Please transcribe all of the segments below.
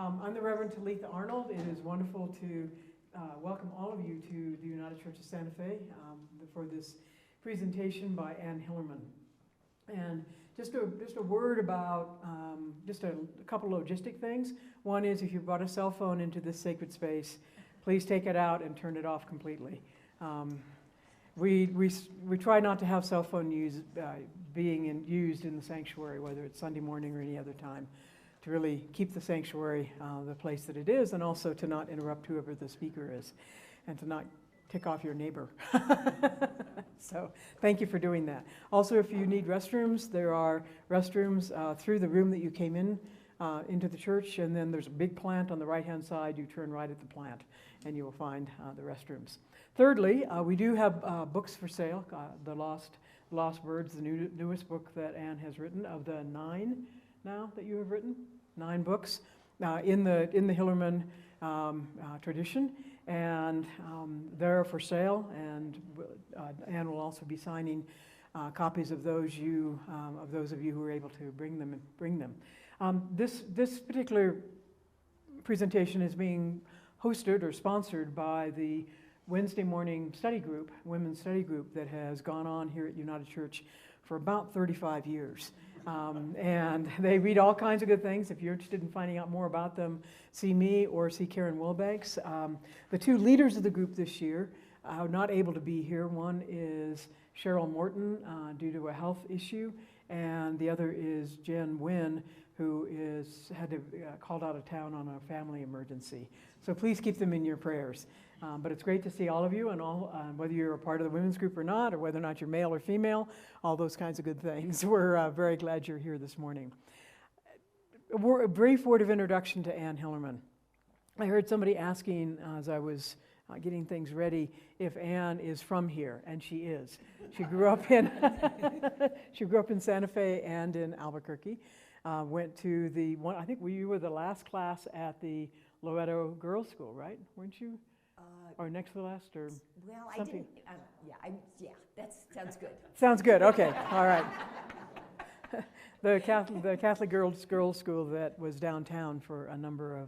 I'm the Reverend Talitha Arnold. It is wonderful to welcome all of you to the United Church of Santa Fe for this presentation by Anne Hillerman. And just a word about just a couple of logistic things. One is, if you brought a cell phone into this sacred space, please take it out and turn it off completely. We try not to have cell phone use being used in the sanctuary, whether it's Sunday morning or any other time, to really keep the sanctuary the place that it is, and also to not interrupt whoever the speaker is, and to not tick off your neighbor. So thank you for doing that. Also, if you need restrooms, there are restrooms through the room that you came in into the church, and then there's a big plant on the right-hand side. You turn right at the plant, and you will find the restrooms. Thirdly, we do have books for sale. The Lost Birds, the newest book that Anne has written, of the 9 now that you have written, 9 books in the Hillerman tradition, and they're for sale. And Anne will also be signing copies of those of you who are able to bring them. This particular presentation is being hosted or sponsored by the Wednesday morning study group, women's study group, that has gone on here at United Church for about 35 years. And they read all kinds of good things. If you're interested in finding out more about them, see me or see Karen Wilbanks. The 2 leaders of the group this year are not able to be here. One is Cheryl Morton due to a health issue, and the other is Jen Wynn, who had to called out of town on a family emergency. So please keep them in your prayers. But it's great to see all of you, and whether you're a part of the women's group or not, or whether or not you're male or female, all those kinds of good things. We're very glad you're here this morning. A brief word of introduction to Anne Hillerman. I heard somebody asking as I was getting things ready if Anne is from here, and she is. She grew up in Santa Fe and in Albuquerque. Went to the one. I think you were the last class at the Loretto Girls School, right? Weren't you? Or next to the last, or well, something? I didn't. Yeah, that sounds good. Sounds good. Okay, all right. The Catholic Girls School that was downtown for a number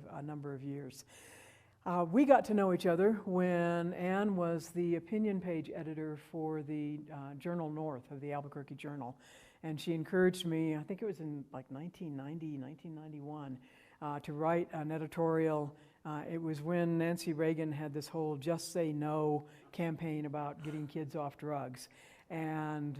of years. We got to know each other when Anne was the opinion page editor for the Journal North of the Albuquerque Journal, and she encouraged me. I think it was in like 1990, 1991, to write an editorial. It was when Nancy Reagan had this whole Just Say No campaign about getting kids off drugs. And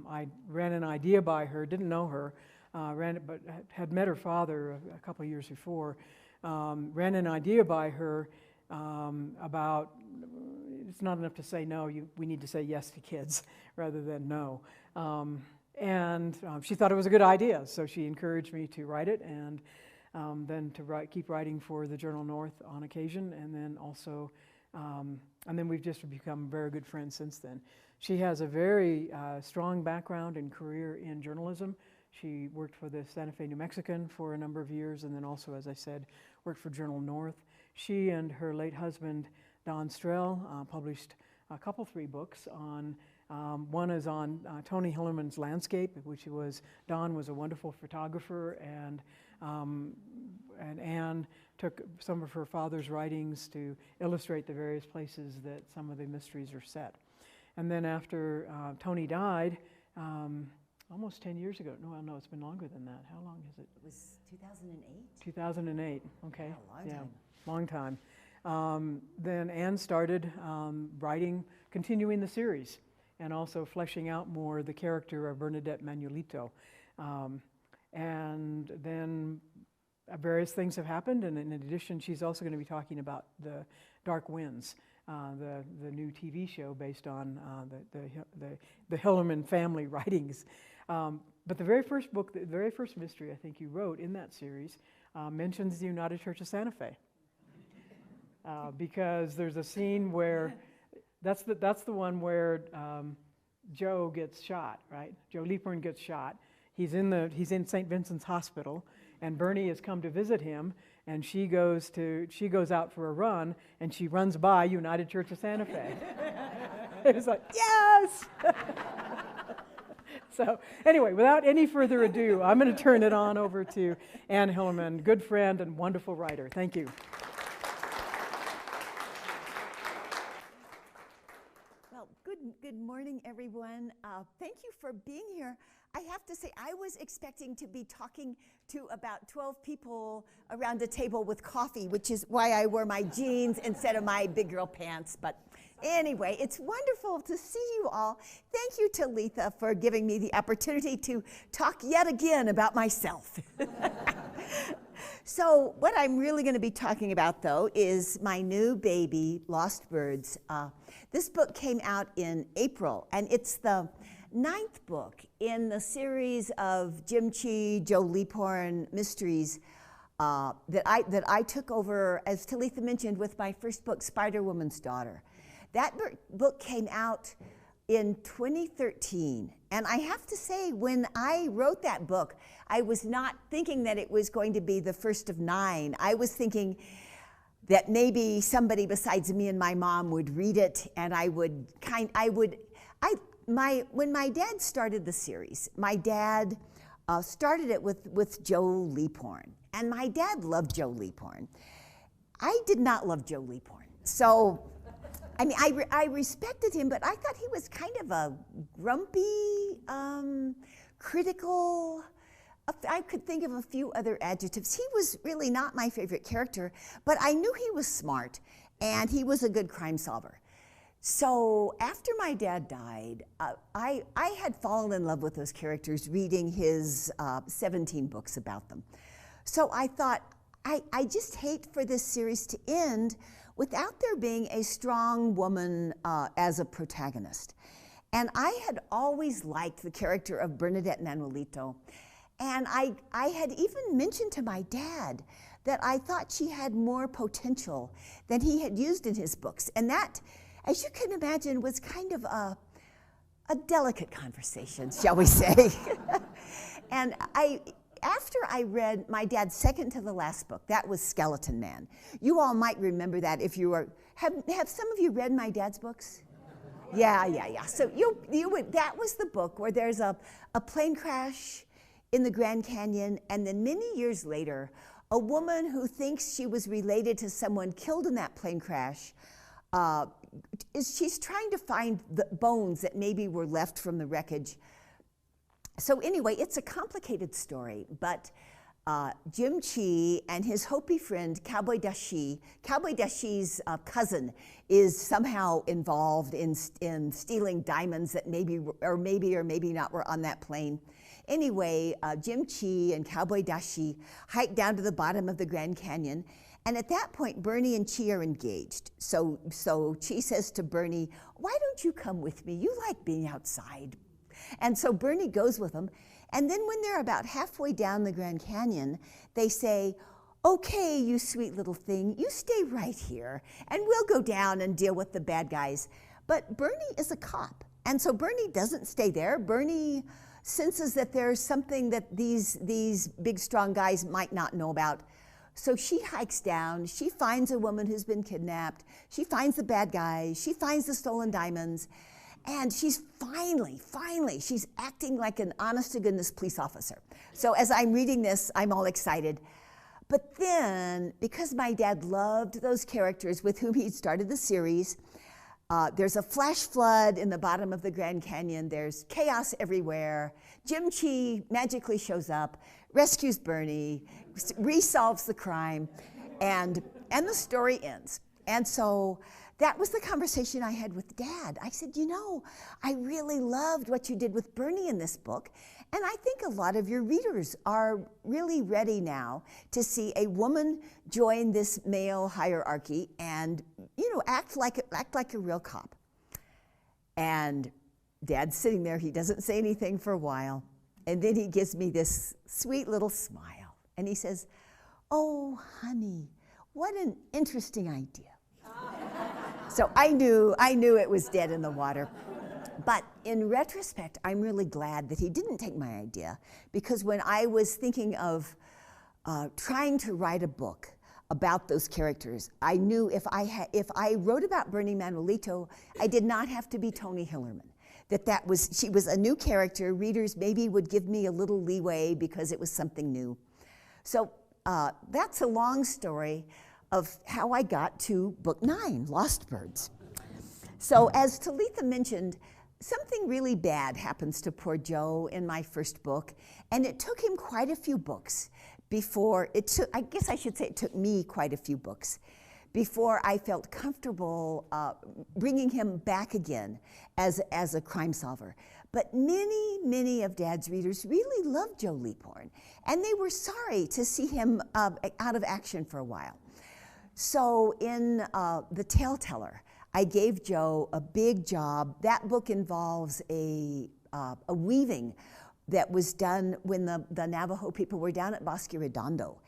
I ran an idea by her, didn't know her, but had met her father a couple of years before. Ran an idea by her about it's not enough to say no, we need to say yes to kids rather than no. And she thought it was a good idea, so she encouraged me to write it, and then to keep writing for the Journal North on occasion, and then also, and then we've just become very good friends since then. She has a very strong background and career in journalism. She worked for the Santa Fe New Mexican for a number of years, and then also, as I said, worked for Journal North. She and her late husband, Don Strell, published 3 books on. One is on Tony Hillerman's landscape, Don was a wonderful photographer, and Anne took some of her father's writings to illustrate the various places that some of the mysteries are set. And then after Tony died, almost 10 years ago, no, it's been longer than that. How long has it? It was 2008. 2008, okay. Yeah, long time. Then Anne started writing, continuing the series, and also fleshing out more the character of Bernadette Manuelito. And then various things have happened, and in addition, she's also going to be talking about the Dark Winds, the new TV show based on the Hillerman family writings. But the very first book, the very first mystery I think you wrote in that series mentions the United Church of Santa Fe, because there's a scene where that's the one where Joe gets shot, right? Joe Leaphorn gets shot. He's in St. Vincent's Hospital, and Bernie has come to visit him, and she goes out for a run, and she runs by United Church of Santa Fe. It was like, yes! So anyway, without any further ado, I'm going to turn it on over to Anne Hillerman, good friend and wonderful writer. Thank you. Well, good morning, everyone. Thank you for being here. I have to say, I was expecting to be talking to about 12 people around a table with coffee, which is why I wore my jeans instead of my big girl pants. But anyway, it's wonderful to see you all. Thank you to Letha for giving me the opportunity to talk yet again about myself. So what I'm really going to be talking about, though, is my new baby, Lost Birds. This book came out in April, and it's the 9th book in the series of Jim Chee, Joe Leaphorn mysteries that I took over, as Talitha mentioned, with my first book, Spider-Woman's Daughter. That book came out in 2013, and I have to say, when I wrote that book, I was not thinking that it was going to be the first of 9. I was thinking that maybe somebody besides me and my mom would read it, and when my dad started the series, my dad started it with Joe Leaphorn, and my dad loved Joe Leaphorn. I did not love Joe Leaphorn, so I mean, I respected him, but I thought he was kind of a grumpy, critical. I could think of a few other adjectives. He was really not my favorite character, but I knew he was smart, and he was a good crime solver. So after my dad died, I had fallen in love with those characters, reading his 17 books about them. So I thought, I just hate for this series to end without there being a strong woman as a protagonist. And I had always liked the character of Bernadette Manuelito. And I had even mentioned to my dad that I thought she had more potential than he had used in his books. And that, as you can imagine, was kind of a delicate conversation, shall we say. And after I read my dad's second to the last book, that was Skeleton Man. You all might remember that if you were, have some of you read my dad's books? Yeah. So you would, that was the book where there's a plane crash in the Grand Canyon, and then many years later, a woman who thinks she was related to someone killed in that plane crash, she's trying to find the bones that maybe were left from the wreckage. So anyway, it's a complicated story, but Jim Chee and his Hopi friend, Cowboy Dashee's cousin, is somehow involved in stealing diamonds that maybe or maybe not were on that plane. Anyway, Jim Chee and Cowboy Dashee hike down to the bottom of the Grand Canyon, and at that point, Bernie and Chee are engaged. So Chee says to Bernie, "Why don't you come with me? You like being outside." And so Bernie goes with them. And then when they're about halfway down the Grand Canyon, they say, "Okay, you sweet little thing, you stay right here, and we'll go down and deal with the bad guys." But Bernie is a cop. And so Bernie doesn't stay there. Bernie senses that there's something that these big, strong guys might not know about. So she hikes down. She finds a woman who's been kidnapped. She finds the bad guys. She finds the stolen diamonds. And she's finally, she's acting like an honest-to-goodness police officer. So as I'm reading this, I'm all excited. But then, because my dad loved those characters with whom he'd started the series, there's a flash flood in the bottom of the Grand Canyon. There's chaos everywhere. Jim Chee magically shows up, rescues Bernie, resolves the crime, and the story ends. And so that was the conversation I had with Dad. I said, "You know, I really loved what you did with Bernie in this book, and I think a lot of your readers are really ready now to see a woman join this male hierarchy and, you know, act like a real cop." And Dad's sitting there. He doesn't say anything for a while, and then he gives me this sweet little smile, and he says, "Oh, honey, what an interesting idea." So I knew it was dead in the water. But in retrospect, I'm really glad that he didn't take my idea, because when I was thinking of trying to write a book about those characters, I knew if I wrote about Bernie Manuelito, I did not have to be Tony Hillerman. she was a new character. Readers maybe would give me a little leeway because it was something new. So that's a long story of how I got to book 9, Lost Birds. So as Talitha mentioned, something really bad happens to poor Joe in my first book, and it took him quite a few books before I guess I should say it took me quite a few books before I felt comfortable bringing him back again as a crime solver. But many of Dad's readers really loved Joe Leaphorn, and they were sorry to see him out of action for a while. So in The Tale-Teller, I gave Joe a big job. That book involves a weaving that was done when the Navajo people were down at Bosque Redondo.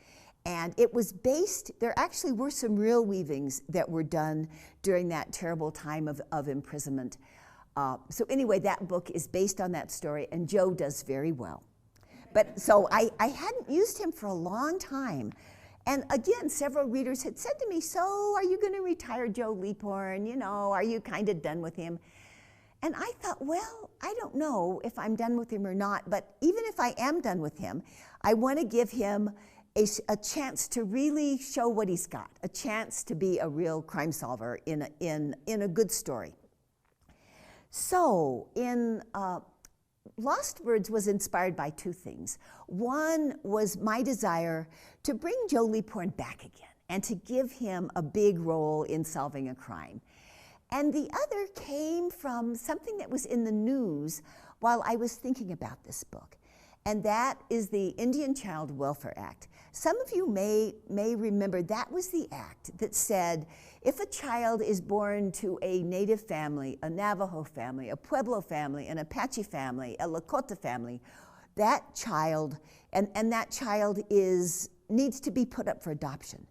And it was based, there actually were some real weavings that were done during that terrible time of imprisonment. So anyway, that book is based on that story, and Joe does very well. But so I hadn't used him for a long time. And again, several readers had said to me, so are you going to retire Joe Leaphorn? You know, are you kind of done with him? And I thought, well, I don't know if I'm done with him or not, but even if I am done with him, I want to give him a chance to really show what he's got, a chance to be a real crime solver in a good story. So in Lost Birds was inspired by 2 things. One was my desire to bring Joe Leaphorn back again and to give him a big role in solving a crime. And the other came from something that was in the news while I was thinking about this book, and that is the Indian Child Welfare Act. Some of you may remember that was the act that said if a child is born to a Native family, a Navajo family, a Pueblo family, an Apache family, a Lakota family, that child, and that child needs to be put up for adoption.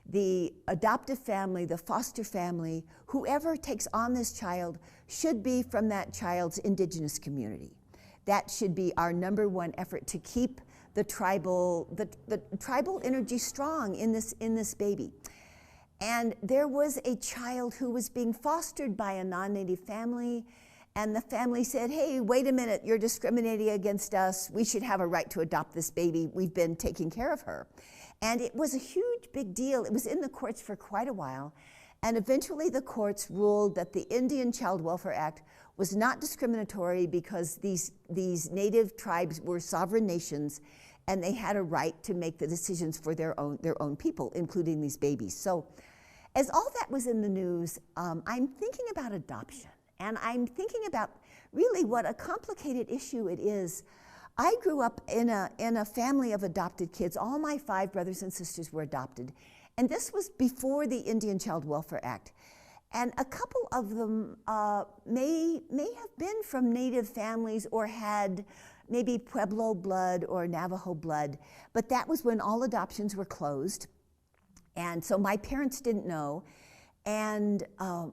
The adoptive family, the foster family, whoever takes on this child should be from that child's indigenous community. That should be our #1 effort to keep the tribal energy strong in this baby. And there was a child who was being fostered by a non-Native family, and the family said, hey, wait a minute, you're discriminating against us. We should have a right to adopt this baby. We've been taking care of her. And it was a huge, big deal. It was in the courts for quite a while. And eventually the courts ruled that the Indian Child Welfare Act was not discriminatory because these Native tribes were sovereign nations, and they had a right to make the decisions for their own people, including these babies. So as all that was in the news, I'm thinking about adoption. And I'm thinking about really what a complicated issue it is. I grew up in a family of adopted kids. All my 5 brothers and sisters were adopted. And this was before the Indian Child Welfare Act. And a couple of them may have been from Native families or had maybe Pueblo blood or Navajo blood. But that was when all adoptions were closed. And so my parents didn't know. And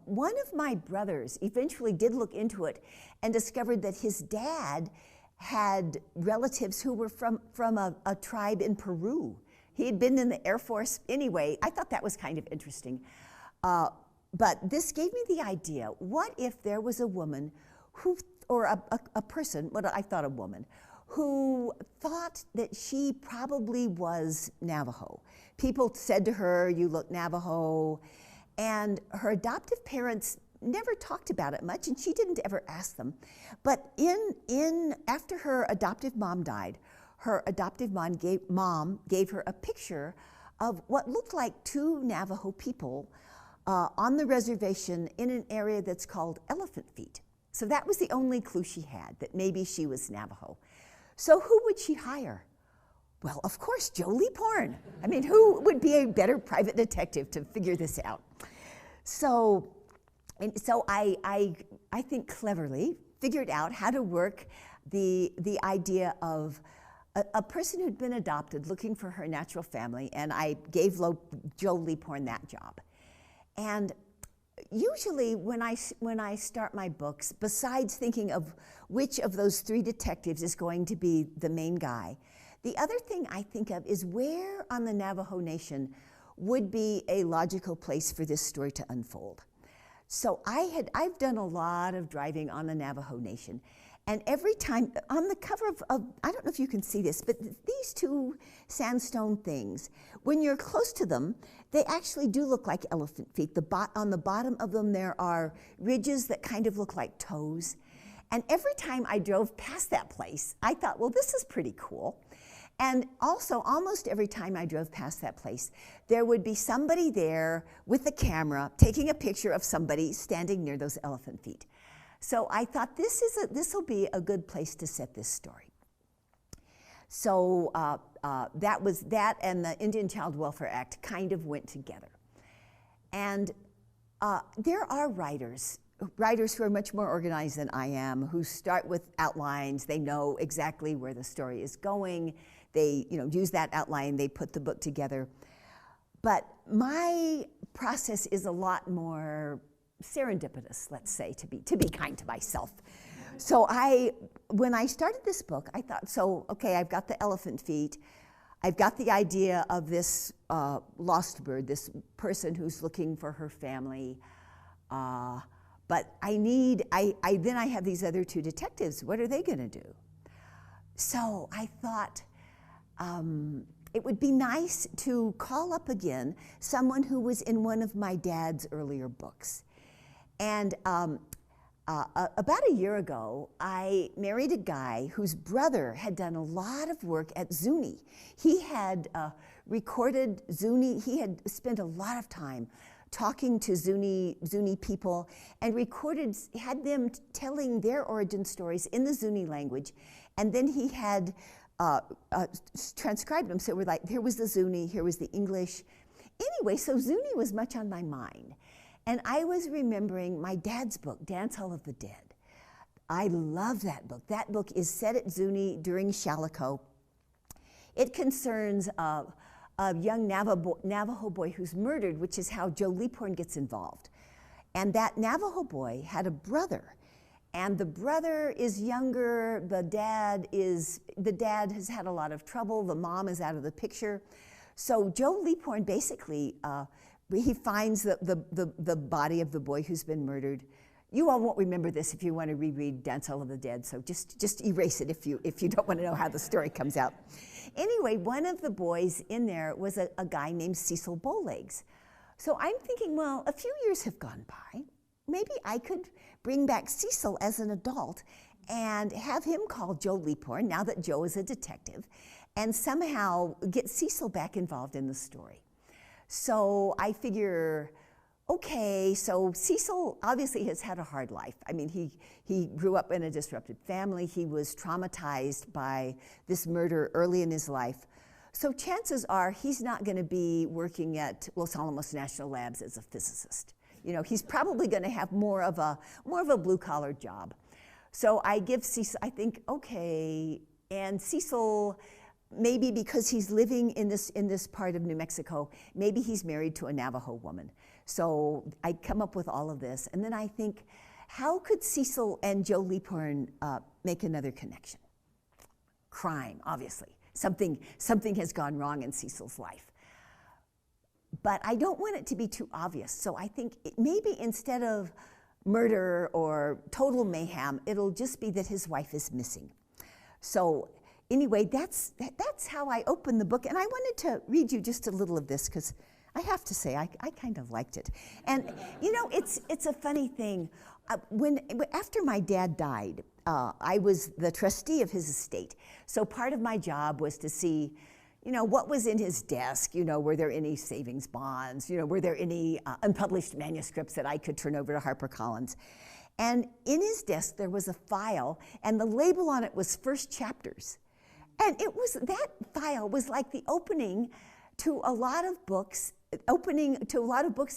one of my brothers eventually did look into it and discovered that his dad had relatives who were from a tribe in Peru. He had been in the Air Force. Anyway, I thought that was kind of interesting. But this gave me the idea, what if there was a woman or a person, what I thought a woman, who thought that she probably was Navajo. People said to her, you look Navajo. And her adoptive parents never talked about it much, and she didn't ever ask them. But after her adoptive mom died, her adoptive mom gave her a picture of what looked like 2 Navajo people on the reservation in an area that's called Elephant Feet. So that was the only clue she had, that maybe she was Navajo. So who would she hire? Well, of course, Joe Leaphorn. I mean, who would be a better private detective to figure this out? So I think cleverly figured out how to work the idea of a person who'd been adopted looking for her natural family, and I gave Joe Leaphorn that job. And usually when I start my books, besides thinking of which of those 3 detectives is going to be the main guy, the other thing I think of is where on the Navajo Nation would be a logical place for this story to unfold. So I've done a lot of driving on the Navajo Nation. And every time, on the cover of, I don't know if you can see this, but these two sandstone things, when you're close to them, they actually do look like elephant feet. On the bottom of them, there are ridges that kind of look like toes. And every time I drove past that place, I thought, well, this is pretty cool. And also, almost every time I drove past that place, there would be somebody there with a camera taking a picture of somebody standing near those elephant feet. So I thought this will be a good place to set this story. So that was that, and the Indian Child Welfare Act kind of went together. And there are writers who are much more organized than I am, who start with outlines. They know exactly where the story is going. They use that outline. They put the book together. But my process is a lot more serendipitous, let's say, to be kind to myself. So when I started this book, I thought, okay, I've got the elephant feet. I've got the idea of this lost bird, this person who's looking for her family. But then I have these other two detectives. What are they going to do? So I thought it would be nice to call up again someone who was in one of my dad's earlier books. And about a year ago, I married a guy whose brother had done a lot of work at Zuni. He had recorded Zuni. He had spent a lot of time talking to Zuni people and had them telling their origin stories in the Zuni language. And then he had transcribed them. So we're like, here was the Zuni, here was the English. Anyway, so Zuni was much on my mind. And I was remembering my dad's book, Dance Hall of the Dead. I love that book. That book is set at Zuni during Shalako. It concerns a young Navajo boy who's murdered, which is how Joe Leaphorn gets involved. And that Navajo boy had a brother. And the brother is younger. The dad has had a lot of trouble. The mom is out of the picture. So Joe Leaphorn basically, he finds the body of the boy who's been murdered. You all won't remember this if you want to reread Dance Hall of the Dead, so just erase it if you don't want to know how the story comes out. Anyway, one of the boys in there was a guy named Cecil Bowlegs. So I'm thinking, well, a few years have gone by. Maybe I could bring back Cecil as an adult and have him call Joe Leaphorn, now that Joe is a detective, and somehow get Cecil back involved in the story. So I figure, okay, so Cecil obviously has had a hard life. I mean, he grew up in a disrupted family. He was traumatized by this murder early in his life. So chances are he's not going to be working at Los Alamos National Labs as a physicist. He's probably going to have more of a blue-collar job. So I give Cecil, I think, okay, and Cecil, maybe because he's living in this part of New Mexico, maybe he's married to a Navajo woman. So I come up with all of this, and then I think, how could Cecil and Joe Leaphorn make another connection? Crime, obviously. Something has gone wrong in Cecil's life. But I don't want it to be too obvious, so I think maybe instead of murder or total mayhem, it'll just be that his wife is missing. So anyway, that's how I opened the book, and I wanted to read you just a little of this because I have to say I kind of liked it. And it's a funny thing. After my dad died, I was the trustee of his estate. So part of my job was to see, what was in his desk. Were there any savings bonds? Were there any unpublished manuscripts that I could turn over to HarperCollins? And in his desk there was a file, and the label on it was First Chapters. And that file was like the opening to a lot of books,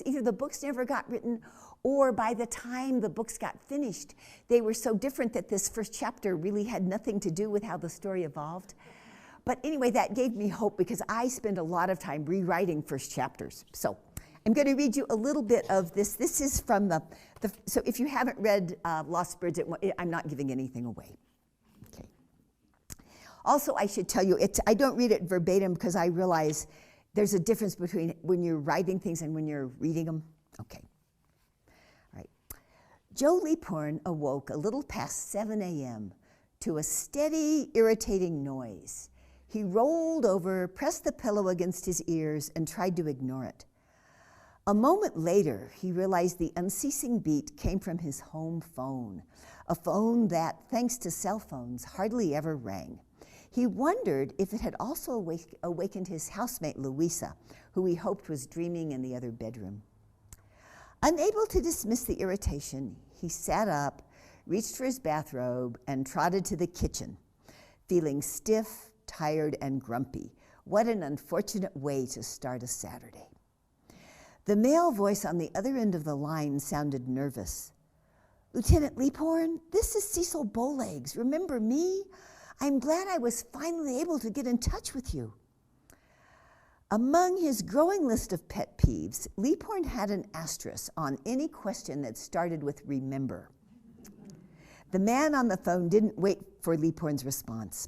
either the books never got written, or by the time the books got finished, they were so different that this first chapter really had nothing to do with how the story evolved. But anyway, that gave me hope because I spend a lot of time rewriting first chapters. So I'm going to read you a little bit of this. This is from so if you haven't read Lost Birds, I'm not giving anything away. Okay. Also, I should tell you, I don't read it verbatim because I realize there's a difference between when you're writing things and when you're reading them. Okay. All right. Joe Leaphorn awoke a little past 7 a.m. to a steady, irritating noise. He rolled over, pressed the pillow against his ears, and tried to ignore it. A moment later, he realized the unceasing beat came from his home phone, a phone that, thanks to cell phones, hardly ever rang. He wondered if it had also awakened his housemate, Louisa, who he hoped was dreaming in the other bedroom. Unable to dismiss the irritation, he sat up, reached for his bathrobe, and trotted to the kitchen, feeling stiff, tired, and grumpy. What an unfortunate way to start a Saturday. The male voice on the other end of the line sounded nervous. "Lieutenant Leaphorn, this is Cecil Bowlegs. Remember me? I'm glad I was finally able to get in touch with you." Among his growing list of pet peeves, Leaphorn had an asterisk on any question that started with "remember." The man on the phone didn't wait for Leaphorn's response.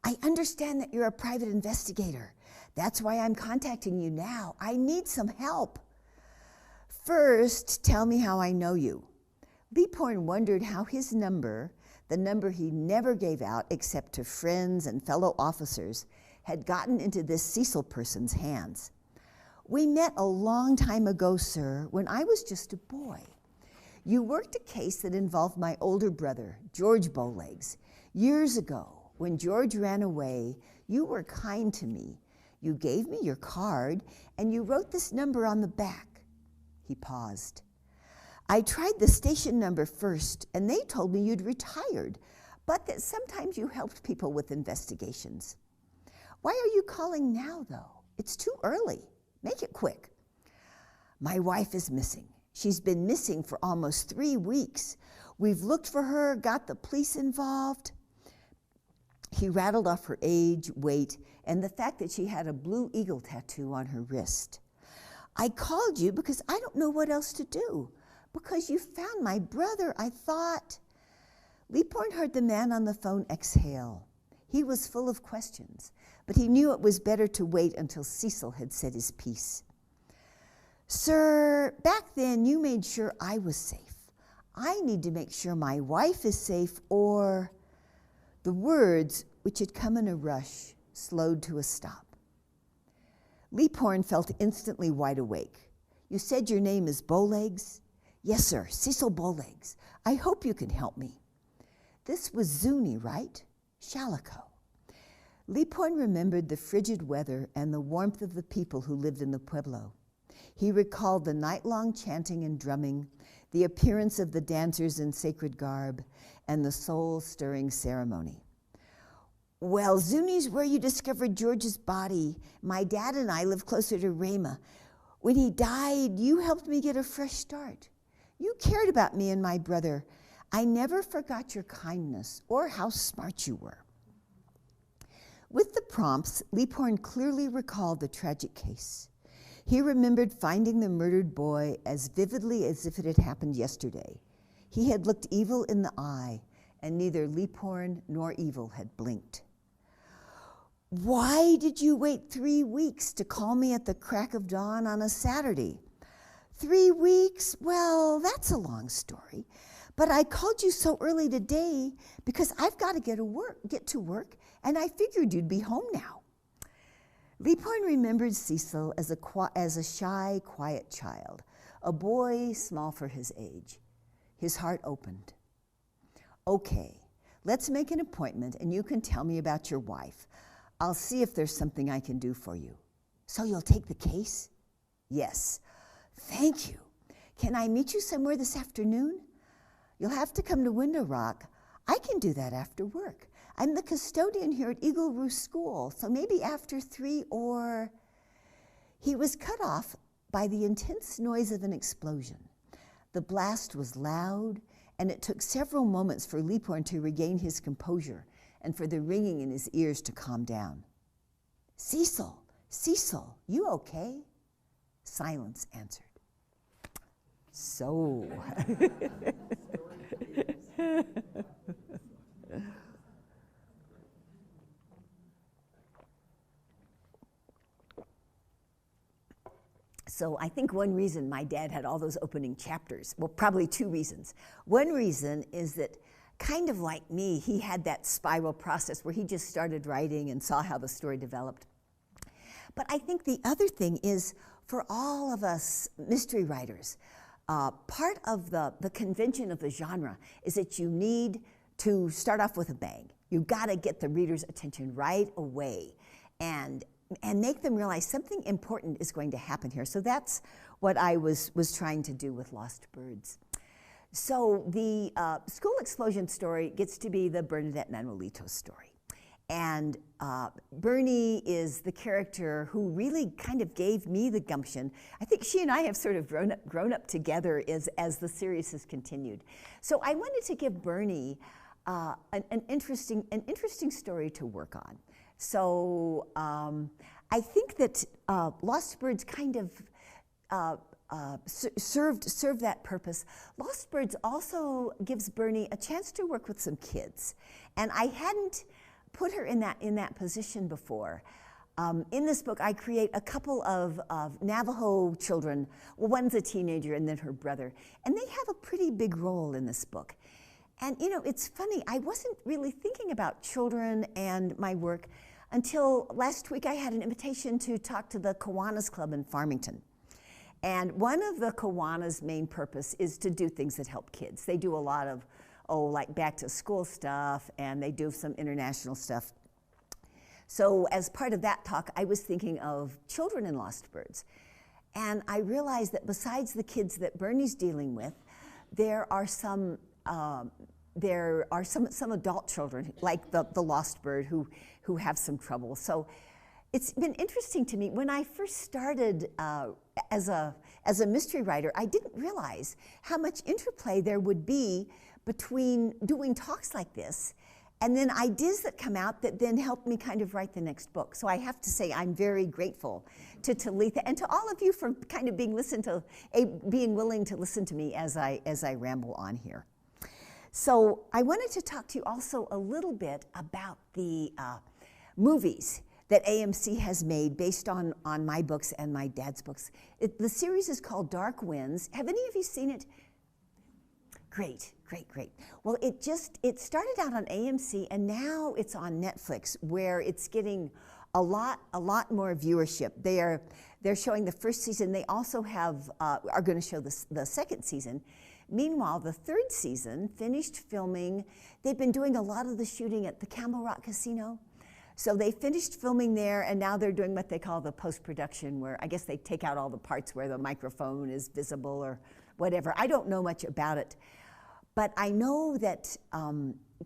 "I understand that you're a private investigator. That's why I'm contacting you now. I need some help." "First, tell me how I know you." Leaphorn wondered how his number, the number he never gave out except to friends and fellow officers, had gotten into this Cecil person's hands. "We met a long time ago, sir, when I was just a boy. You worked a case that involved my older brother, George Bowlegs. Years ago, when George ran away, you were kind to me. You gave me your card, and you wrote this number on the back." He paused. "I tried the station number first, and they told me you'd retired, but that sometimes you helped people with investigations. Why are you calling now, though? It's too early. Make it quick." "My wife is missing. She's been missing for almost 3 weeks. We've looked for her, got the police involved." He rattled off her age, weight, and the fact that she had a blue eagle tattoo on her wrist. "I called you because I don't know what else to do. Because you found my brother, I thought." Leaphorn heard the man on the phone exhale. He was full of questions, but he knew it was better to wait until Cecil had said his piece. "Sir, back then you made sure I was safe. I need to make sure my wife is safe, or..." The words, which had come in a rush, slowed to a stop. Leaphorn felt instantly wide awake. "You said your name is Bowlegs?" "Yes, sir, Cecil Bowlegs. I hope you can help me." This was Zuni, right? Shalico. Leaphorn remembered the frigid weather and the warmth of the people who lived in the pueblo. He recalled the night-long chanting and drumming, the appearance of the dancers in sacred garb, and the soul-stirring ceremony. "Well, Zuni's where you discovered George's body. My dad and I live closer to Rama. When he died, you helped me get a fresh start. You cared about me and my brother. I never forgot your kindness or how smart you were." With the prompts, Leaphorn clearly recalled the tragic case. He remembered finding the murdered boy as vividly as if it had happened yesterday. He had looked evil in the eye, and neither Leaphorn nor evil had blinked. "Why did you wait 3 weeks to call me at the crack of dawn on a Saturday?" 3 weeks? Well, that's a long story. But I called you so early today because I've got to get to work, and I figured you'd be home now. Leaphorn remembered Cecil as a shy, quiet child, a boy small for his age. His heart opened. "Okay, let's make an appointment, and you can tell me about your wife. I'll see if there's something I can do for you." "So you'll take the case?" "Yes." "Thank you. Can I meet you somewhere this afternoon?" "You'll have to come to Window Rock. I can do that after work. I'm the custodian here at Eagle Roost School, so maybe after 3 or..." He was cut off by the intense noise of an explosion. The blast was loud, and it took several moments for Leaphorn to regain his composure and for the ringing in his ears to calm down. "Cecil, Cecil, you okay?" Silence answered. So... So I think one reason my dad had all those opening chapters, well, probably two reasons. One reason is that, kind of like me, he had that spiral process where he just started writing and saw how the story developed. But I think the other thing is, for all of us mystery writers, part of the convention of the genre is that you need to start off with a bang. You've got to get the reader's attention right away and make them realize something important is going to happen here. So that's what I was trying to do with Lost Birds. So the school explosion story gets to be the Bernadette Manuelito story. And Bernie is the character who really kind of gave me the gumption. I think she and I have sort of grown up together as the series has continued. So I wanted to give Bernie an interesting story to work on. So I think that Lost Birds kind of served that purpose. Lost Birds also gives Bernie a chance to work with some kids, and I hadn't put her in that position before. In this book, I create a couple of Navajo children. Well, one's a teenager and then her brother, and they have a pretty big role in this book. And you know, it's funny, I wasn't really thinking about children and my work until last week. I had an invitation to talk to the Kiwanis Club in Farmington. And one of the Kiwanis' main purpose is to do things that help kids. They do a lot of, like back to school stuff, and they do some international stuff. So as part of that talk, I was thinking of children in Lost Birds. And I realized that besides the kids that Bernie's dealing with, there are some adult children, like the Lost Bird, who have some trouble. So it's been interesting to me. When I first started as a mystery writer, I didn't realize how much interplay there would be between doing talks like this and then ideas that come out that then help me kind of write the next book. So I have to say I'm very grateful to Talitha and to all of you for kind of being willing to listen to me as I ramble on here. So I wanted to talk to you also a little bit about the movies that AMC has made based on my books and my dad's books. The series is called Dark Winds. Have any of you seen it? Great, great, great. Well, it started out on AMC and now it's on Netflix, where it's getting a lot more viewership. They're showing the first season. They also are going to show the second season. Meanwhile, the third season finished filming. They've been doing a lot of the shooting at the Camel Rock Casino. So they finished filming there, and now they're doing what they call the post-production, where I guess they take out all the parts where the microphone is visible or whatever. I don't know much about it. But I know that,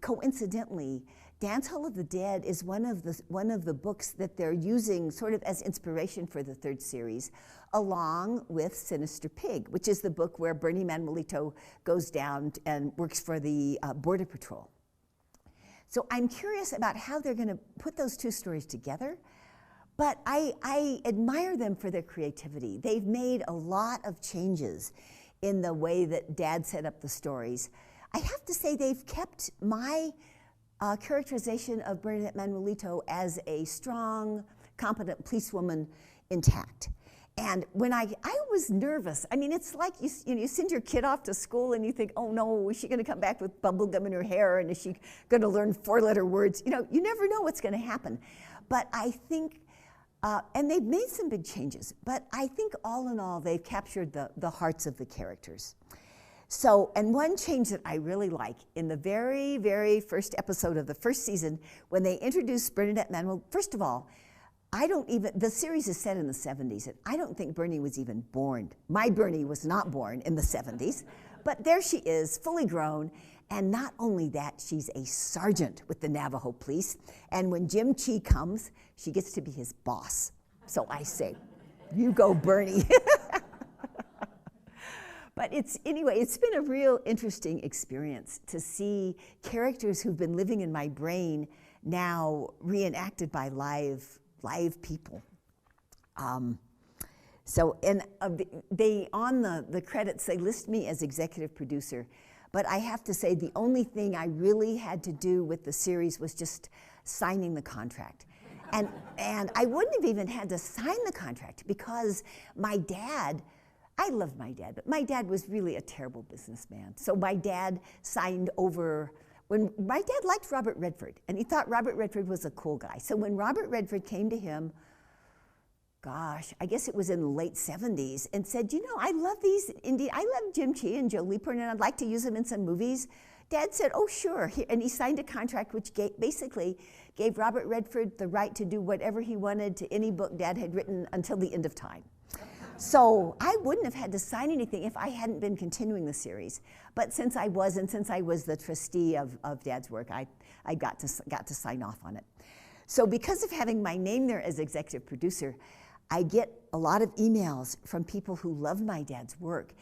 coincidentally, Dance Hall of the Dead is one of the books that they're using sort of as inspiration for the third series, along with Sinister Pig, which is the book where Bernie Manuelito goes down and works for the Border Patrol. So I'm curious about how they're going to put those two stories together, but I admire them for their creativity. They've made a lot of changes in the way that Dad set up the stories. I have to say they've kept my characterization of Bernadette Manuelito as a strong, competent policewoman intact. And when I was nervous. I mean, it's like you send your kid off to school and you think, oh no, is she going to come back with bubble gum in her hair, and is she going to learn 4-letter words? You know, you never know what's going to happen. But I think, and they've made some big changes, but I think all in all, they've captured the hearts of the characters. So, and one change that I really like, in the very, very first episode of the first season, when they introduced Bernadette Manuel, first of all, the series is set in the 70s, and I don't think Bernie was even born. My Bernie was not born in the 70s, but there she is, fully grown, and not only that, she's a sergeant with the Navajo police, and when Jim Chee comes, she gets to be his boss. So I say, you go, Bernie. But anyway, it's been a real interesting experience to see characters who've been living in my brain now reenacted by live people. So, and on the credits, they list me as executive producer, but I have to say the only thing I really had to do with the series was just signing the contract. And I wouldn't have even had to sign the contract because my dad, I love my dad, but my dad was really a terrible businessman. So my dad signed over, when my dad liked Robert Redford, and he thought Robert Redford was a cool guy. So when Robert Redford came to him, gosh, I guess it was in the late 70s, and said, you know, I love these I love Jim Chee and Joe Leaphorn, and I'd like to use them in some movies. Dad said, oh, sure. And he signed a contract which basically gave Robert Redford the right to do whatever he wanted to any book Dad had written until the end of time. So I wouldn't have had to sign anything if I hadn't been continuing the series. But since I was, and since I was the trustee of Dad's work, I got to sign off on it. So because of having my name there as executive producer, I get a lot of emails from people who love my dad's work,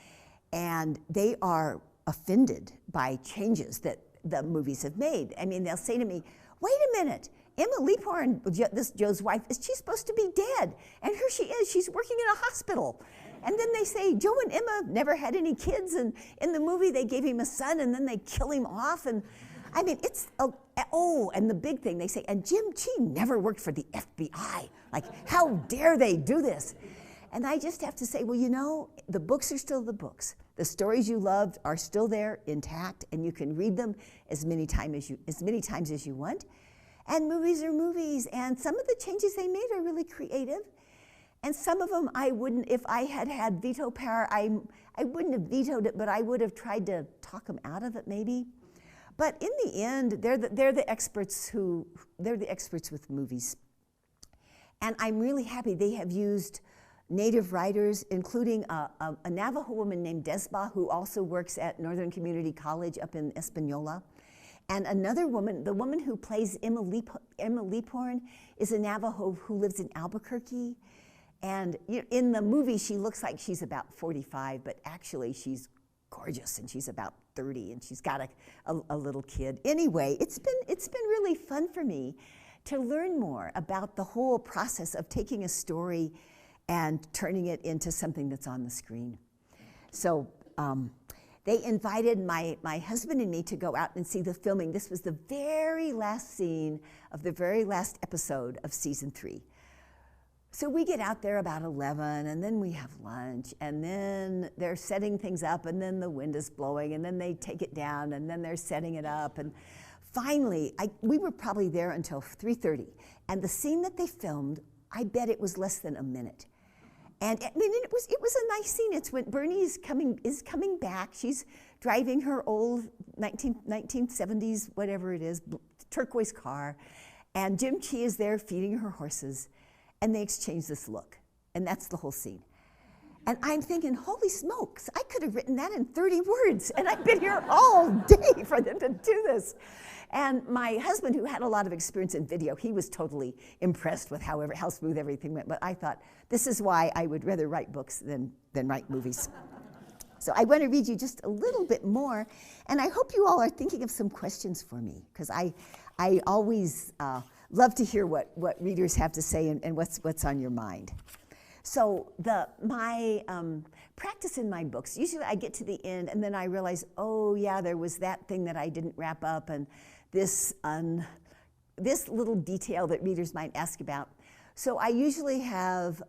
and they are offended by changes that the movies have made. I mean, they'll say to me, wait a minute, Emma Leaphorn, this Joe's wife, is she supposed to be dead? And here she is, she's working in a hospital. And then they say, Joe and Emma never had any kids, and in the movie they gave him a son, and then they kill him off. And I mean, it's, and the big thing, they say, and Jim Chee never worked for the FBI. Like, how dare they do this? And I just have to say, well, you know, the books are still the books. The stories you loved are still there, intact, and you can read them as many times as you want. And movies are movies, and some of the changes they made are really creative. And some of them I wouldn't, if I had had veto power, I wouldn't have vetoed it, but I would have tried to talk them out of it maybe. But in the end, they're the experts with movies. And I'm really happy they have used Native writers, including a Navajo woman named Desba, who also works at Northern Community College up in Espanola. And another woman, the woman who plays Emma Leaphorn, is a Navajo who lives in Albuquerque. And in the movie, she looks like she's about 45, but actually she's gorgeous, and she's about 30, and she's got a little kid. Anyway, it's been really fun for me to learn more about the whole process of taking a story and turning it into something that's on the screen. So they invited my husband and me to go out and see the filming. This was the very last scene of the very last episode of season 3. So we get out there about 11, and then we have lunch, and then they're setting things up, and then the wind is blowing, and then they take it down, and then they're setting it up. And finally, we were probably there until 3:30, and the scene that they filmed, I bet it was less than a minute. And I mean, it was a nice scene. It's when Bernie is coming back. She's driving her old 1970s, whatever it is, turquoise car, and Jim Chee is there feeding her horses. And they exchange this look, and that's the whole scene. And I'm thinking, holy smokes, I could have written that in 30 words, and I've been here all day for them to do this. And my husband, who had a lot of experience in video, he was totally impressed with how smooth everything went. But I thought, this is why I would rather write books than write movies. So I want to read you just a little bit more, and I hope you all are thinking of some questions for me, because I always love to hear what readers have to say and what's on your mind. So my practice in my books, usually I get to the end and then I realize, oh yeah, there was that thing that I didn't wrap up, and this little detail that readers might ask about. So I usually have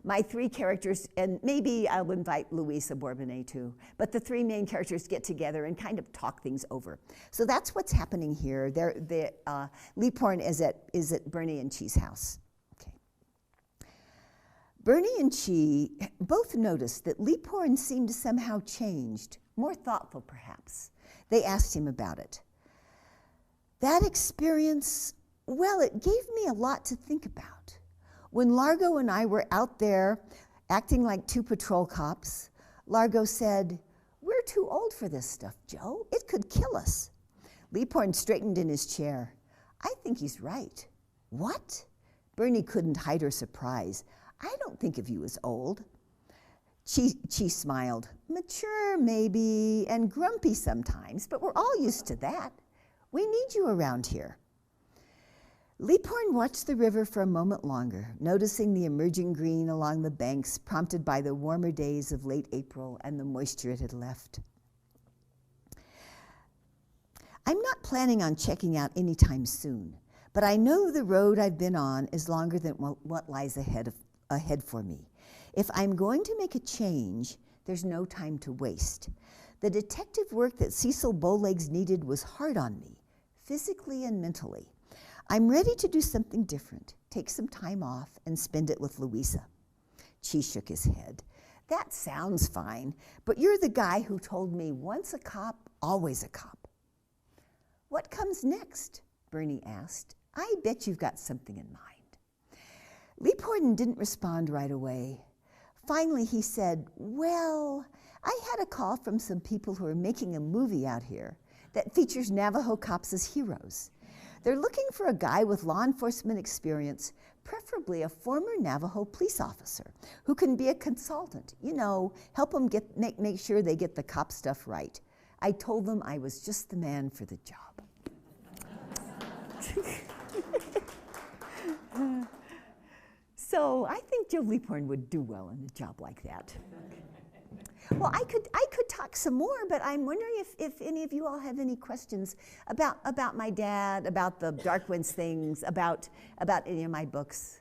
my 3 characters, and maybe I'll invite Louisa Bourbonnais too, but the 3 main characters get together and kind of talk things over. So that's what's happening here. Leaphorn is at Bernie and Chee's house. Okay. Bernie and Chee both noticed that Leaphorn seemed somehow changed, more thoughtful perhaps. They asked him about it. That experience, well, it gave me a lot to think about. When Largo and I were out there acting like 2 patrol cops, Largo said, "We're too old for this stuff, Joe. It could kill us." Leaphorn straightened in his chair. "I think he's right." "What?" Bernie couldn't hide her surprise. "I don't think of you as old." Chee smiled. "Mature, maybe, and grumpy sometimes, but we're all used to that. We need you around here." Leaphorn watched the river for a moment longer, noticing the emerging green along the banks, prompted by the warmer days of late April and the moisture it had left. "I'm not planning on checking out anytime soon, but I know the road I've been on is longer than what lies ahead for me. If I'm going to make a change, there's no time to waste. The detective work that Cecil Bowlegs needed was hard on me, physically and mentally. I'm ready to do something different, take some time off, and spend it with Louisa. Chee shook his head. That sounds fine, but you're the guy who told me once a cop, always a cop. What comes next? Bernie asked. I bet you've got something in mind. Leaphorn didn't respond right away. Finally, he said, well, I had a call from some people who are making a movie out here that features Navajo cops as heroes. They're looking for a guy with law enforcement experience, preferably a former Navajo police officer who can be a consultant, you know, help them make sure they get the cop stuff right. I told them I was just the man for the job. So I think Joe Leaphorn would do well in a job like that. Well, I could talk some more, but I'm wondering if any of you all have any questions about my dad, about the Dark Winds things, about any of my books.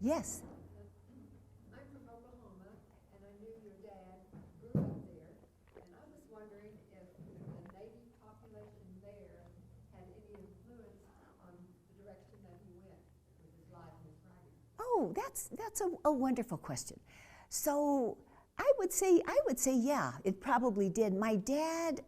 Yes. I'm from Oklahoma, and I knew your dad grew up there, and I was wondering if the native population there had any influence on the direction that he went with his life and his writing. Oh, that's a wonderful question. So I would say yeah, it probably did. My dad's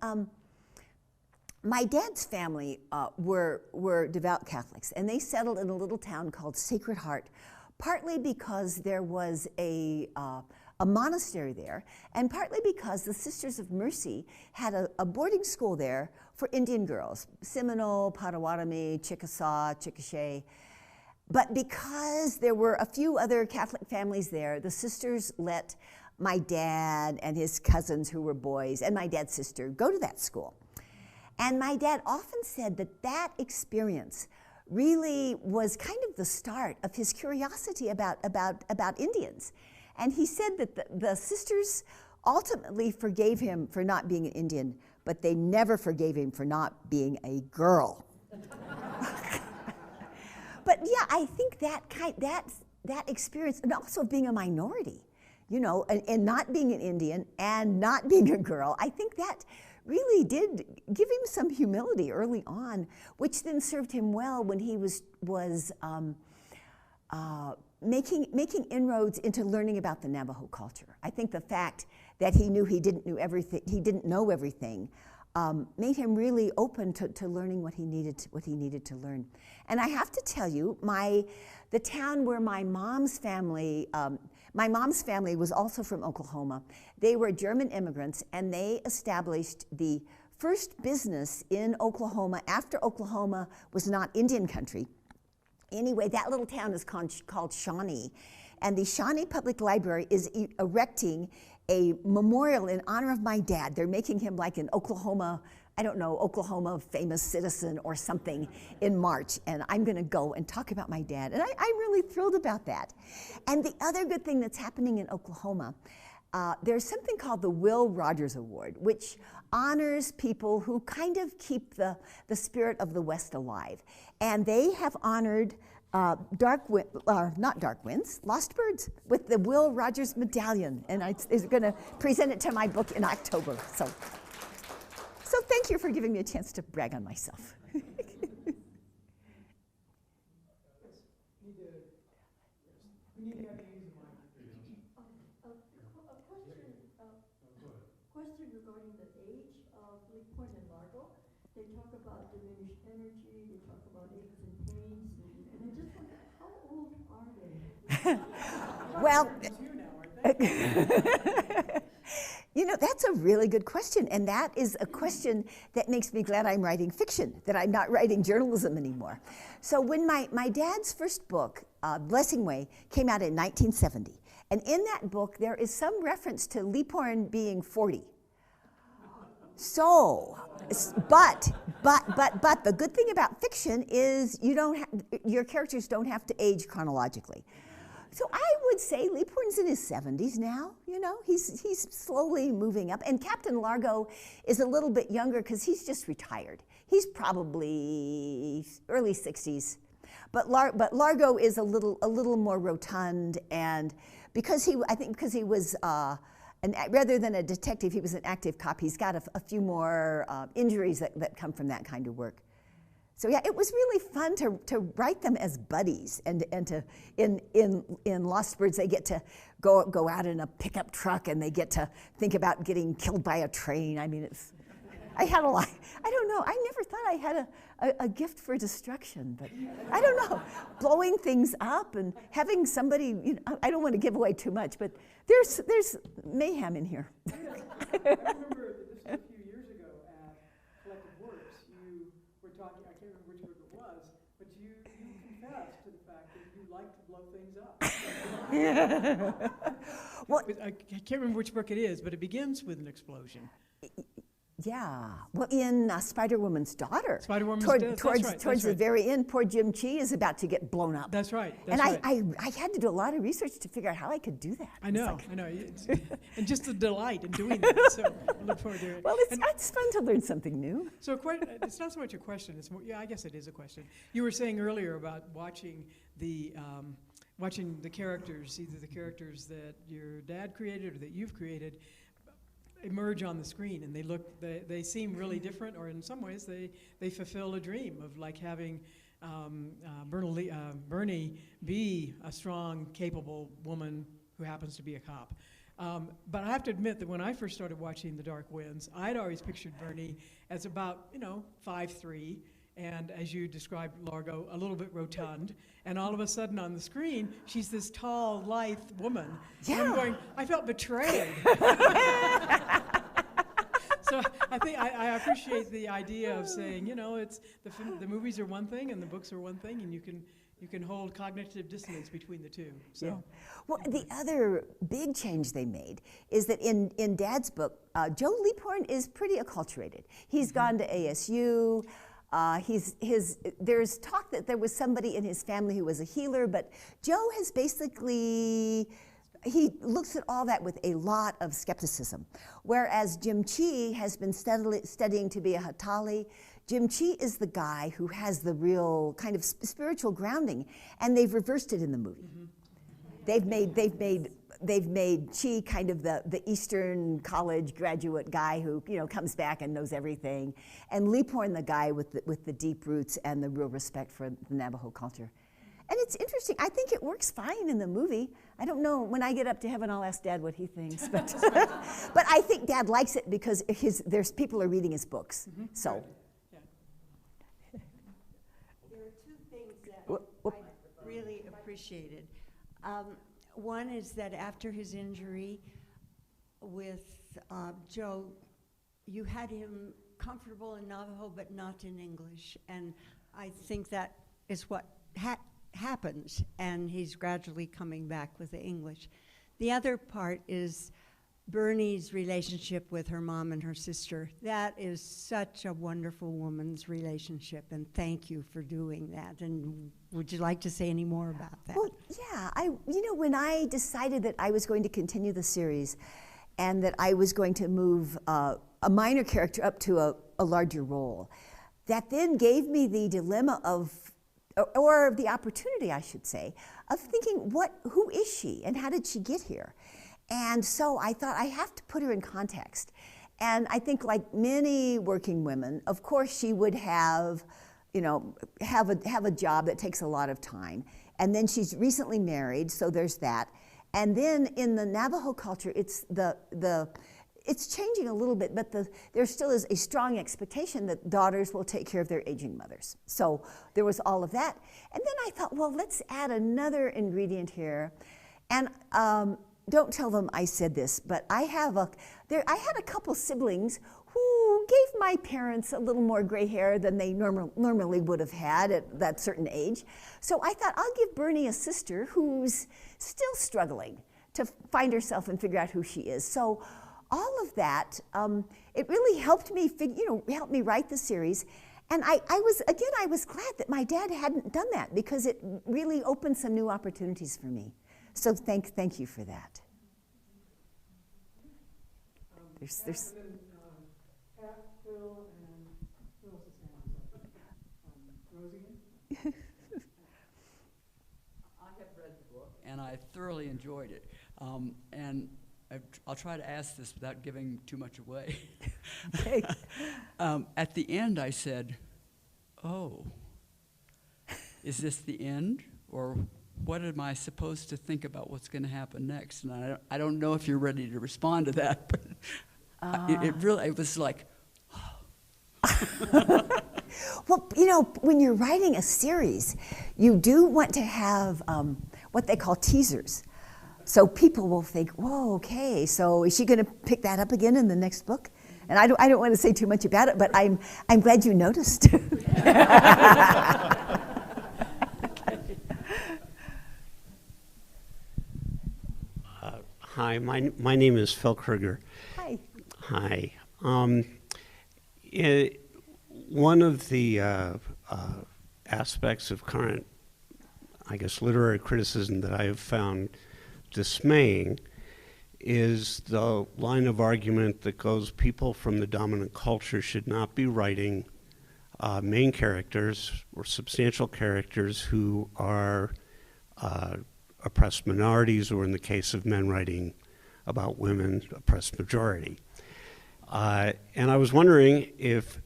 family were devout Catholics, and they settled in a little town called Sacred Heart, partly because there was a monastery there, and partly because the Sisters of Mercy had a boarding school there for Indian girls, Seminole, Potawatomi, Chickasaw, Chickasha. But because there were a few other Catholic families there, the sisters let my dad and his cousins who were boys and my dad's sister go to that school. And my dad often said that experience really was kind of the start of his curiosity about Indians. And he said that the sisters ultimately forgave him for not being an Indian, but they never forgave him for not being a girl. But yeah, I think that experience, and also being a minority, you know, and not being an Indian and not being a girl, I think that really did give him some humility early on, which then served him well when he was making inroads into learning about the Navajo culture. I think the fact that he knew he didn't know everything, made him really open to learning what he needed to learn. And I have to tell you, the town where my mom's family was also from Oklahoma. They were German immigrants, and they established the first business in Oklahoma after Oklahoma was not Indian country. Anyway, that little town is called Shawnee, and the Shawnee Public Library is erecting a memorial in honor of my dad. They're making him like an Oklahoma famous citizen or something in March, and I'm going to go and talk about my dad, and I'm really thrilled about that. And the other good thing that's happening in Oklahoma, there's something called the Will Rogers Award, which honors people who kind of keep the spirit of the West alive. And they have honored Lost Birds with the Will Rogers Medallion, and I'm going to present it to my book in October. So thank you for giving me a chance to brag on myself. Question regarding the age of Leaphorn and Largo. They talk about diminished energy, they talk about aches and pains, and I just wonder, how old are they? Well, you know, that's a really good question, and that is a question that makes me glad I'm writing fiction, that I'm not writing journalism anymore. So when my dad's first book, Blessing Way, came out in 1970, and in that book there is some reference to Leaphorn being 40. So, but the good thing about fiction is your characters don't have to age chronologically. So I would say Leaphorn's in his 70s now, you know, he's slowly moving up. And Captain Largo is a little bit younger because he's just retired. He's probably early 60s. But Largo is a little more rotund, and because I think because he was rather than a detective, he was an active cop. He's got a few more injuries that come from that kind of work. So yeah, it was really fun to write them as buddies, and to in Lost Birds they get to go out in a pickup truck and they get to think about getting killed by a train. I mean, I had a lot. I don't know. I never thought I had a gift for destruction, but I don't know, blowing things up and having somebody. You know, I don't want to give away too much, but there's mayhem in here. I remember just a few years ago at Collective Works, you were talking. I can't remember which book it was, but you confessed to the fact that you like to blow things up. Well, I can't remember which book it is, but it begins with an explosion. Yeah, well, in Spider-Woman's Daughter, towards the very end, poor Jim Chee is about to get blown up. That's right. I had to do a lot of research to figure out how I could do that. I know. And just the delight in doing that. So I look forward to it. Well, it's fun to learn something new. So it's not so much a question. It's more, yeah, I guess it is a question. You were saying earlier about watching the characters, either the characters that your dad created or that you've created, emerge on the screen, and they seem really different, or in some ways they fulfill a dream of like having Bernie be a strong, capable woman who happens to be a cop. But I have to admit that when I first started watching The Dark Winds, I'd always pictured Bernie as about 5'3", and as you described, Largo, a little bit rotund, and all of a sudden on the screen, she's this tall, lithe woman. Yeah. And I'm going, I felt betrayed. So I think I appreciate the idea of saying, it's the movies are one thing and the books are one thing, and you can hold cognitive dissonance between the two. So. Yeah. Well, the other big change they made is that in Dad's book, Joe Leaphorn is pretty acculturated. He's gone to ASU. There's talk that there was somebody in his family who was a healer, but Joe has basically, he looks at all that with a lot of skepticism. Whereas Jim Chee has been studying to be a Hatali. Jim Chee is the guy who has the real kind of spiritual grounding, and they've reversed it in the movie. Mm-hmm. They've made Chee kind of the Eastern college graduate guy who comes back and knows everything, and Leaphorn the guy with the deep roots and the real respect for the Navajo culture. And it's interesting. I think it works fine in the movie. I don't know. When I get up to heaven, I'll ask Dad what he thinks. But but I think Dad likes it because there's people are reading his books. Mm-hmm. So. Yeah. There are two things that I really appreciated. One is that after his injury with Joe, you had him comfortable in Navajo but not in English. And I think that is what happens, and he's gradually coming back with the English. The other part is Bernie's relationship with her mom and her sister. That is such a wonderful woman's relationship, and thank you for doing that. And would you like to say any more about that? Well, yeah. When I decided that I was going to continue the series and that I was going to move a minor character up to a larger role, that then gave me the dilemma or the opportunity, I should say, of thinking, who is she and how did she get here? And so I thought I have to put her in context. And I think like many working women, of course she would have a job that takes a lot of time. And then she's recently married, so there's that. And then in the Navajo culture, it's changing a little bit, but there still is a strong expectation that daughters will take care of their aging mothers. So there was all of that. And then I thought, well, let's add another ingredient here. And don't tell them I said this, but I had a couple siblings who gave my parents a little more gray hair than they normally would have had at that certain age. So I thought I'll give Bernie a sister who's still struggling to find herself and figure out who she is. So all of that, it really helped me write the series. And I was glad that my dad hadn't done that, because it really opened some new opportunities for me. So thank you for that. There's Pat, Phil, and who else is here? and I thoroughly enjoyed it. And I'll try to ask this without giving too much away. Okay. At the end, I said, "Oh, is this the end, or what am I supposed to think about what's going to happen next?" And I don't know if you're ready to respond to that, but it was like, Well, you know, when you're writing a series, you do want to have what they call teasers. So people will think, whoa, okay, so is she going to pick that up again in the next book? And I don't want to say too much about it, but I'm glad you noticed. Hi, my name is Phil Kruger. Hi. Hi. One of the aspects of current, I guess, literary criticism that I have found dismaying is the line of argument that goes, people from the dominant culture should not be writing main characters or substantial characters who are oppressed minorities, or in the case of men writing about women, oppressed majority. And I was wondering if,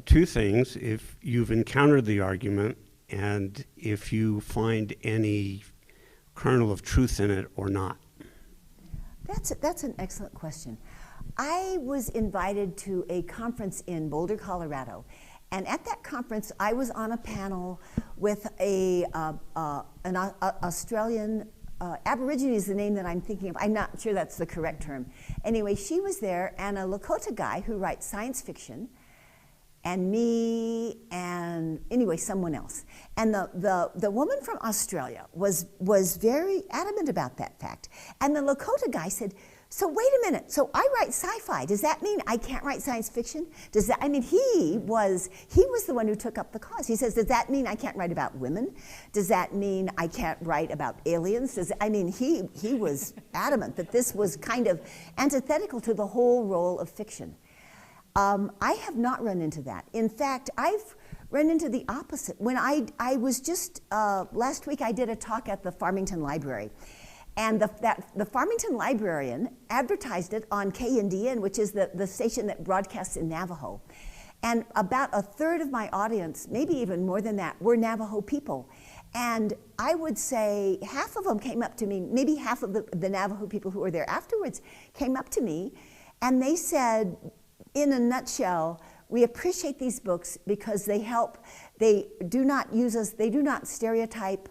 two things, if you've encountered the argument and if you find any kernel of truth in it or not. That's an excellent question. I was invited to a conference in Boulder, Colorado, and at that conference I was on a panel with an Australian, Aborigine is the name that I'm thinking of. I'm not sure that's the correct term. Anyway, she was there, and a Lakota guy who writes science fiction, and me, and anyway, someone else. And the woman from Australia was very adamant about that fact. And the Lakota guy said, so wait a minute, so I write sci-fi. Does that mean I can't write science fiction? Does that, I mean, he was the one who took up the cause. He says, does that mean I can't write about women? Does that mean I can't write about aliens? He was adamant that this was kind of antithetical to the whole role of fiction. I have not run into that. In fact, I've run into the opposite. When I was just, last week I did a talk at the Farmington Library. And the Farmington librarian advertised it on KNDN, which is the station that broadcasts in Navajo. And about a third of my audience, maybe even more than that, were Navajo people. And I would say half of them came up to me, maybe half of the Navajo people who were there afterwards came up to me, and they said, in a nutshell, we appreciate these books because they do not stereotype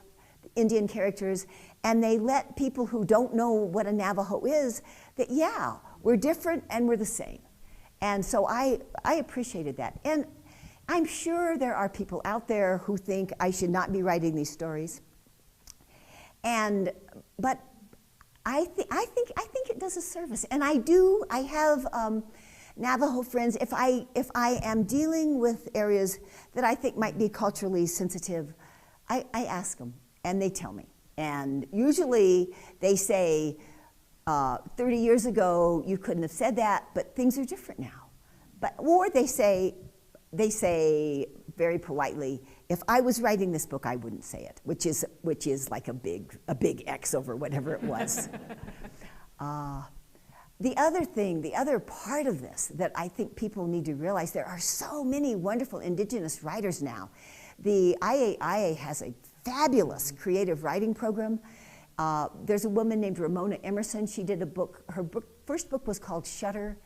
Indian characters, and they let people who don't know what a Navajo is, that yeah, we're different and we're the same. And so I appreciated that. And I'm sure there are people out there who think I should not be writing these stories. But I think it does a service. And I have Navajo friends. If I am dealing with areas that I think might be culturally sensitive, I ask them, and they tell me. And usually they say, 30 years ago you couldn't have said that, but things are different now. Or they say very politely, if I was writing this book, I wouldn't say it, which is like a big X over whatever it was. The other part of this that I think people need to realize, there are so many wonderful indigenous writers now. The IAIA has a fabulous creative writing program. There's a woman named Ramona Emerson. She did a book. Her first book was called Shutter,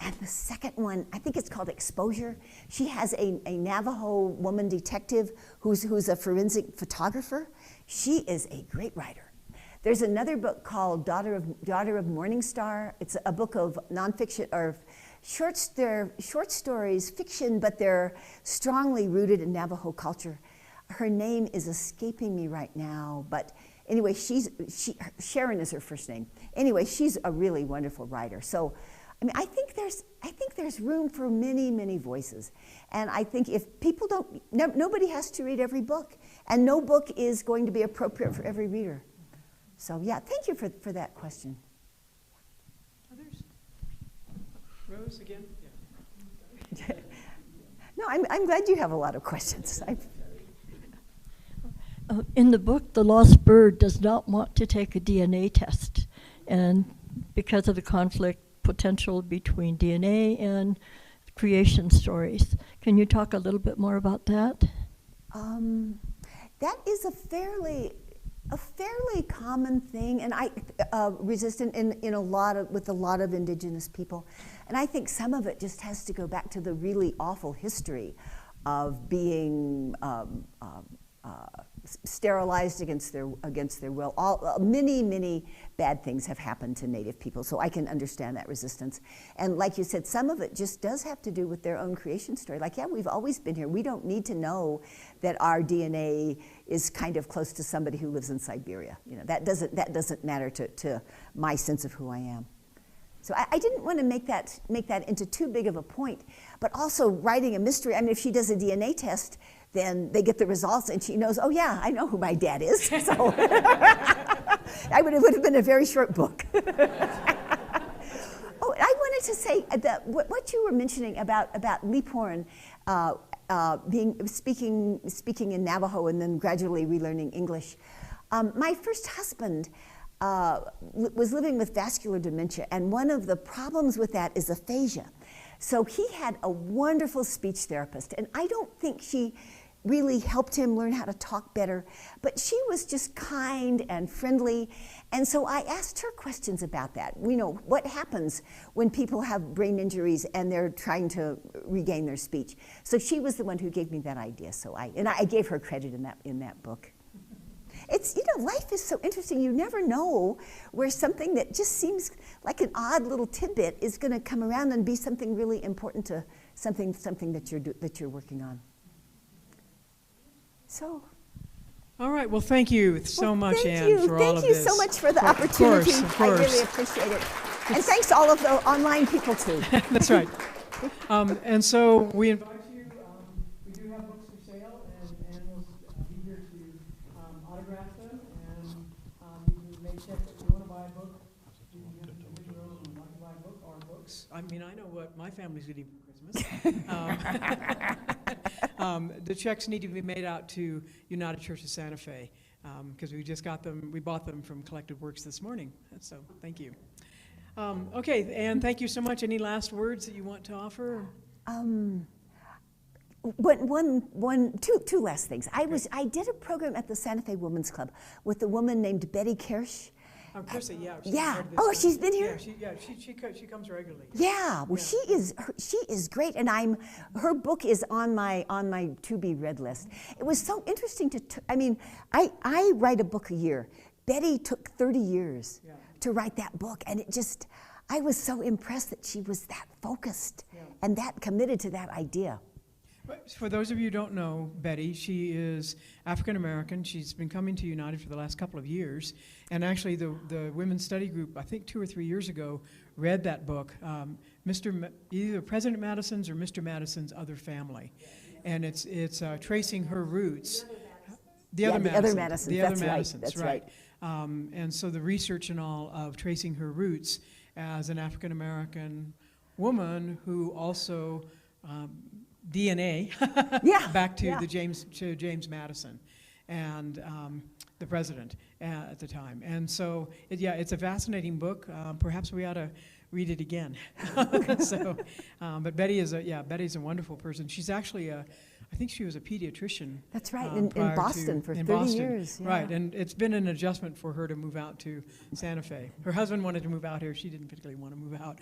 and the second one, I think it's called Exposure. She has a Navajo woman detective who's a forensic photographer. She is a great writer. There's another book called Daughter of Morning Star. It's a book of nonfiction, or they're short stories, fiction, but they're strongly rooted in Navajo culture. Her name is escaping me right now, but anyway, Sharon is her first name. Anyway, she's a really wonderful writer. So, I mean, I think there's room for many, many voices. And I think if people nobody has to read every book, and no book is going to be appropriate for every reader. So yeah, thank you for that question. Others? Rose again? Yeah. No, I'm glad you have a lot of questions. In the book, the lost bird does not want to take a DNA test, and because of the conflict potential between DNA and creation stories. Can you talk a little bit more about that? That is a fairly common thing, and resistant in with a lot of indigenous people. And I think some of it just has to go back to the really awful history of being sterilized against their will. Many bad things have happened to Native people, so I can understand that resistance. And like you said, some of it just does have to do with their own creation story. Like, yeah, we've always been here. We don't need to know that our DNA is kind of close to somebody who lives in Siberia. You know, that doesn't matter to my sense of who I am. So I didn't want to make that into too big of a point, but also writing a mystery. I mean, if she does a DNA test, then they get the results and she knows, oh yeah, I know who my dad is. So it would have been a very short book. Oh, I wanted to say that what you were mentioning about Leaphorn speaking in Navajo and then gradually relearning English. My first husband was living with vascular dementia, and one of the problems with that is aphasia. So he had a wonderful speech therapist, and I don't think she really helped him learn how to talk better, but she was just kind and friendly, and so I asked her questions about that. You know, what happens when people have brain injuries and they're trying to regain their speech? So she was the one who gave me that idea, so I gave her credit in that book. It's, you know, life is so interesting. You never know where something that just seems like an odd little tidbit is going to come around and be something really important to something that you're working on. So. All right. Well, thank you so much, Anne, for all of this. Thank you so much for the opportunity. Of course. I really appreciate it. And thanks to all of the online people, too. That's right. And so we invite you. We do have books for sale, and Anne will be here to autograph them. And you may check if you want to buy a book. You can get the individuals who want to buy a book or books. I mean, I know what my family's getting for Christmas. The checks need to be made out to United Church of Santa Fe because we just got them. We bought them from Collected Works this morning. So thank you. Okay, Anne, thank you so much. Any last words that you want to offer? Two last things. I did a program at the Santa Fe Women's Club with a woman named Betty Kirsch. Oh, Chrissy, yeah. Yeah. Oh, she's been here? She comes regularly. Yeah. Well, yeah. She is great, and her book is on my to be read list. It was so interesting I mean, I write a book a year. Betty took 30 years to write that book, and I was so impressed that she was that focused and that committed to that idea. For those of you who don't know Betty, she is African American. She's been coming to United for the last couple of years. And actually the Women's Study Group, I think 2 or 3 years ago, read that book, either President Madison's or Mr. Madison's Other Family. And it's tracing her roots. The other Madisons. The other Madisons, that's right. And so the research and all of tracing her roots as an African American woman who also DNA back to James Madison and the president at the time. And so, it's a fascinating book. Perhaps we ought to read it again. But Betty Betty's a wonderful person. She's actually I think she was a pediatrician. That's right, in Boston for 30 years. Yeah. Right, and it's been an adjustment for her to move out to Santa Fe. Her husband wanted to move out here. She didn't particularly want to move out,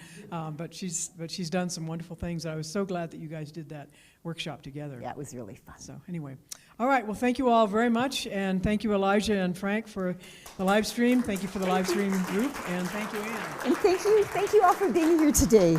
but she's done some wonderful things. I was so glad that you guys did that workshop together. Yeah, it was really fun. So anyway, all right. Well, thank you all very much, and thank you Elijah and Frank for the live stream. Thank you for the live stream group, and thank you, Anne. And thank you all for being here today.